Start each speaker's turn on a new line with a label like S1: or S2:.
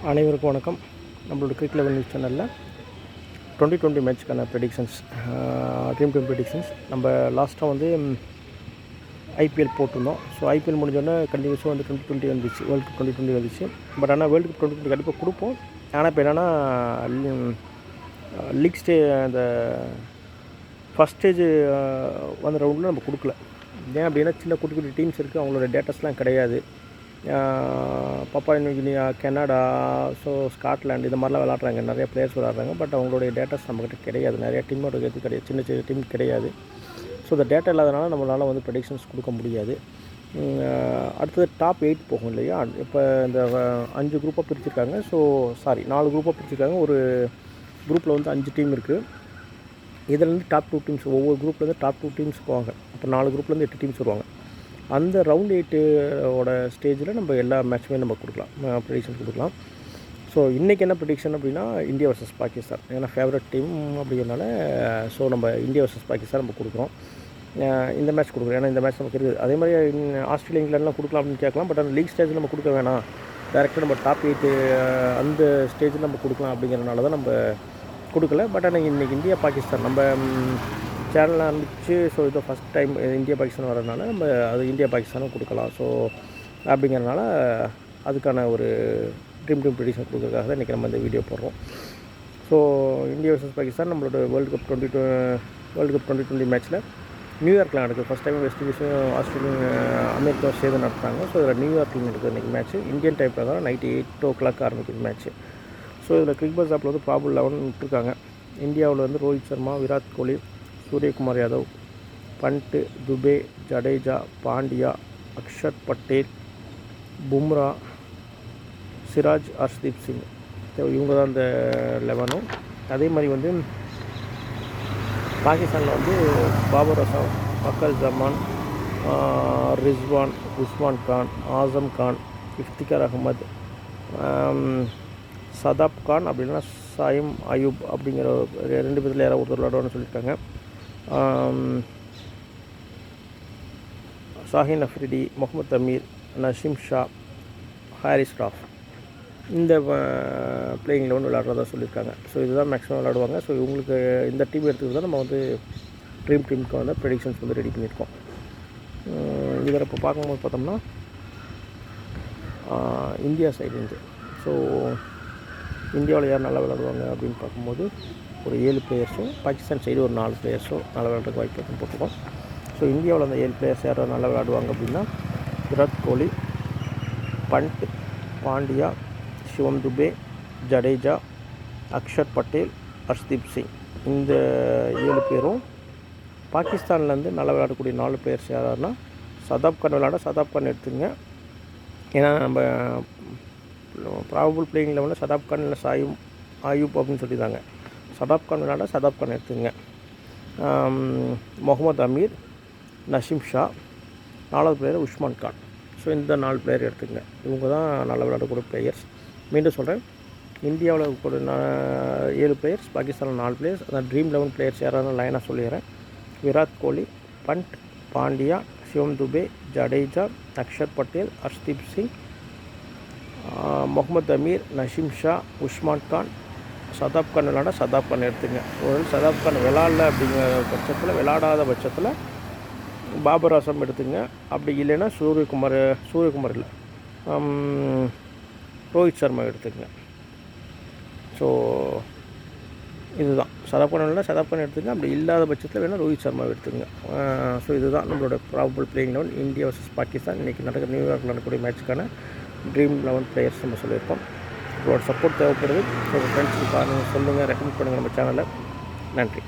S1: அனைவருக்கும் வணக்கம். நம்மளோட கிரிக்கெட் லெவல் நியூஸ் சேனலில் 2020 மேட்ச்க்கான ப்ரெடிக்ஷன்ஸ், ட்ரீம் டீம் ப்ரெடிக்ஷன்ஸ் நம்ம லாஸ்ட்டாக வந்து ஐபிஎல் போட்டிருந்தோம். ஸோ ஐபிஎல் முடிஞ்சோடனே கண்டினியூஸாக வந்து 2020 வந்துச்சு, வேர்ல்டு கப் 2020 வந்துச்சு. பட் ஆனால் வேர்ல்டு கப் 2020 கண்டிப்பாக கொடுப்போம். ஆனால் இப்போ என்னென்னா லீக் அந்த ஃபஸ்ட் ஸ்டேஜ் வந்த ரவுண்டில் நம்ம கொடுக்கல. ஏன் அப்படின்னா சின்ன குட்டி குட்டி டீம்ஸ் இருக்குது, அவங்களோட டேட்டாஸ்லாம் கிடையாது. Papa New Guinea, Canada, so Scotland இந்த மாதிரிலாம் விளாட்றாங்க, நிறைய பிளேயர்ஸ் விளாட்றாங்க. பட் அவங்களுடைய டேட்டாஸ் நம்மக்கிட்ட கிடையாது, நிறைய டீமோட இது கிடையாது, சின்ன சின்ன டீம் கிடையாது. ஸோ இந்த டேட்டா இல்லாதனால நம்மளால் வந்து ப்ரெடிக்ஷன்ஸ் கொடுக்க முடியாது. அடுத்தது டாப் 8 போகும் இல்லையா. இப்போ இந்த 5 குரூப்பாக பிரிச்சுருக்காங்க. ஸோ 4 குரூப்பாக பிரிச்சுருக்காங்க. ஒரு குரூப்பில் வந்து 5 டீம் இருக்குது. இதிலேருந்து டாப் 2 டீம்ஸ், ஒவ்வொரு குரூப்லேருந்து டாப் 2 டீம்ஸ் போவாங்க. அப்போ 4 குரூப்லேருந்து 8 டீம்ஸ் வருவாங்க. அந்த ரவுண்ட் 8ஓட ஸ்டேஜில் நம்ம எல்லா மேட்சுமே நம்ம கொடுக்கலாம், ப்ரெடிக்ஷன் கொடுக்கலாம். ஸோ இன்றைக்கி என்ன ப்ரெடிக்ஷன் அப்படின்னா இந்தியா வர்சஸ் பாகிஸ்தான். ஏன்னா ஃபேவரட் டீம் அப்படிங்கிறனால ஸோ நம்ம இந்தியா வர்சஸ் பாகிஸ்தான் நம்ம கொடுக்குறோம். இந்த மேட்ச் கொடுக்குறோம், ஏன்னா இந்த மேட்ச் நமக்கு இருக்குது. அதே மாதிரி ஆஸ்திரேலியா, இங்கிலாந்துலாம் கொடுக்கலாம் அப்படின்னு கேட்கலாம். பட் அந்த லீக் ஸ்டேஜில் நம்ம கொடுக்க வேணாம், டேரெக்டாக நம்ம டாப் 8 அந்த ஸ்டேஜில் நம்ம கொடுக்கலாம் அப்படிங்கிறனால தான் நம்ம கொடுக்கல. பட் ஆனால் இன்றைக்கி இந்தியா பாகிஸ்தான் நம்ம சேனலில் ஆரம்பிச்சு, ஸோ இது ஃபஸ்ட் டைம் இந்தியா பாகிஸ்தான் வரதுனால நம்ம அது இந்தியா பாகிஸ்தானும் கொடுக்கலாம். ஸோ அப்படிங்கிறனால அதுக்கான ஒரு ட்ரீம் டீம் ப்ரெடிக்ஷன் கொடுக்கறதுக்காக தான் இன்றைக்கி நம்ம இந்த வீடியோ போடுறோம். ஸோ இந்தியா வர்சஸ் பாகிஸ்தான் நம்மளோட வேர்ல்டு கப் 2020 மேட்ச்சில் நியூயார்க்கில் நடக்குது. ஃபஸ்ட் டைம் வெஸ்ட் இண்டீஸும் ஆஸ்திரேலியும் அமெரிக்காவும் சேர்ந்து நடத்துகிறாங்க. ஸோ இதில் நியூயார்க்கில் நடக்குது இன்றைக்கி மேட்ச்சு. இந்தியன் டைம் பிரகாரம் நைட்டு 8 o'clock ஆரம்பிக்குது மேட்ச்சு. ஸோ இதில் கிரிக் பஸ் ஆப்பில் வந்து ப்ராபபிள் 11 விட்டுருக்காங்க. இந்தியாவில் வந்து ரோஹித் சர்மா, விராட் கோலி, சூரியகுமார் யாதவ், பண்ட், துபே, ஜடேஜா, பாண்டியா, அக்ஷர் பட்டேல், பும்ரா, சிராஜ், ஹர்ஷ்தீப் சிங், இவங்க தான் இந்த 11. அதே மாதிரி வந்து பாகிஸ்தானில் வந்து பாபர் அசாம், அக்கல் ஜமான், ரிஸ்வான், உஸ்மான் கான், ஆசம் கான், இஃப்திகார் அகமது, சதாப் கான் அப்படின்னா சாயிம் அயூப் அப்படிங்கிற 2 பேரில் யாராவது ஒருத்தர் விளையாடுவான்னு சொல்லியிருக்காங்க. ஷாஹின் அஃப்ரிடி, முகமது அமீர், நசீம் ஷா, ஹாரிஸ் ராஃப் இந்த பிளேயிங் 11 விளையாடுறதா சொல்லியிருக்காங்க. ஸோ இதுதான் மேக்ஸிமம் விளையாடுவாங்க. ஸோ இவங்களுக்கு இந்த டீம் எடுத்துக்கிட்டு தான் நம்ம வந்து ட்ரீம் டீமுக்கு வந்து ப்ரெடிக்ஷன்ஸ் வந்து ரெடி பண்ணியிருக்கோம். இதில் இப்போ பார்க்கும்போது பார்த்தோம்னா இந்தியா சைடுலேருந்து, ஸோ இந்தியாவில் யார் நல்லா விளையாடுவாங்க அப்படின்னு பார்க்கும்போது ஒரு 7 பிளேயர்ஸும், பாகிஸ்தான் சைடு ஒரு 4 பிளேயர்ஸும் நல்லா விளையாடுறதுக்கு வாய்ப்பு இருக்குன்னு போட்டுருக்கோம். ஸோ இந்தியாவில் அந்த 7 பிளேயர்ஸ் யாரும் நல்லா விளையாடுவாங்க அப்படின்னா விராட் கோலி, பண்ட், பாண்டியா, சிவம் துபே, ஜடேஜா, அக்ஷர் பட்டேல், ஹர்ஷ்தீப் சிங் இந்த 7 பேரும். பாகிஸ்தான்லேருந்து நல்லா விளையாடக்கூடிய 4 பிளேயர்ஸ் யாராருன்னா சதாப் கான் சதாப் கான் எடுத்துங்க. ஏன்னா நம்ம ப்ராபபிள் பிளேயிங் லெவலில் சதாப் கான் இல்லை சாயும் ஆயூப் அப்படின்னு சொல்லியிருந்தாங்க. சதாப் கான் சதாப் கான் எடுத்துங்க. முகமது அமீர், நசீம் ஷா, 4வது பிளேயர் உஸ்மான் கான். ஸோ இந்த 4 பிளேயர் எடுத்துங்க. இவங்க தான் நல்லா விளையாடக்கூடிய பிளேயர்ஸ். மீண்டும் சொல்கிறேன், இந்தியாவில் இருக்கக்கூடிய 7 பிளேயர்ஸ், பாகிஸ்தானில் 4 பிளேயர்ஸ். அதான் ட்ரீம் 11 பிளேயர்ஸ் யாராவது லைனாக சொல்லிடுறேன். விராட் கோலி, பண்ட், பாண்டியா, சிவம் துபே, ஜடேஜா, அக்ஷர் பட்டேல், ஹர்ஷ்தீப் சிங், முகமது அமீர், நசீம் ஷா, உஸ்மான் கான், சதாப் கான் சதாப் கான் எடுத்துங்க. ஒரு சதாப் கான் விளாட்ல அப்படிங்கிற பட்சத்தில், விளாடாத பட்சத்தில் பாபர் அசாம் எடுத்துங்க. அப்படி இல்லைன்னா சூரியகுமார் இல்லை ரோஹித் சர்மா எடுத்துங்க. ஸோ இதுதான் சதாப் கான் எடுத்துங்க. அப்படி இல்லாத பட்சத்தில் வேணால் ரோஹித் சர்மா எடுத்துங்க. ஸோ இதுதான் நம்மளோட probable playing eleven India versus Pakistan இன்றைக்கி நடக்கிற நியூயார்க்கில் நடக்கக்கூடிய மேட்சுக்கான ட்ரீம் 11 பிளேயர்ஸ் நம்ம சொல்லியிருக்கோம். உங்களோட சப்போர்ட் தேவைப்படுது. ஸோ ஃப்ரெண்ட்ஸுக்கு பாருங்கள், சொல்லுங்கள், ரெக்கமெண்ட் பண்ணுங்கள் நம்ம சேனலை. நன்றி.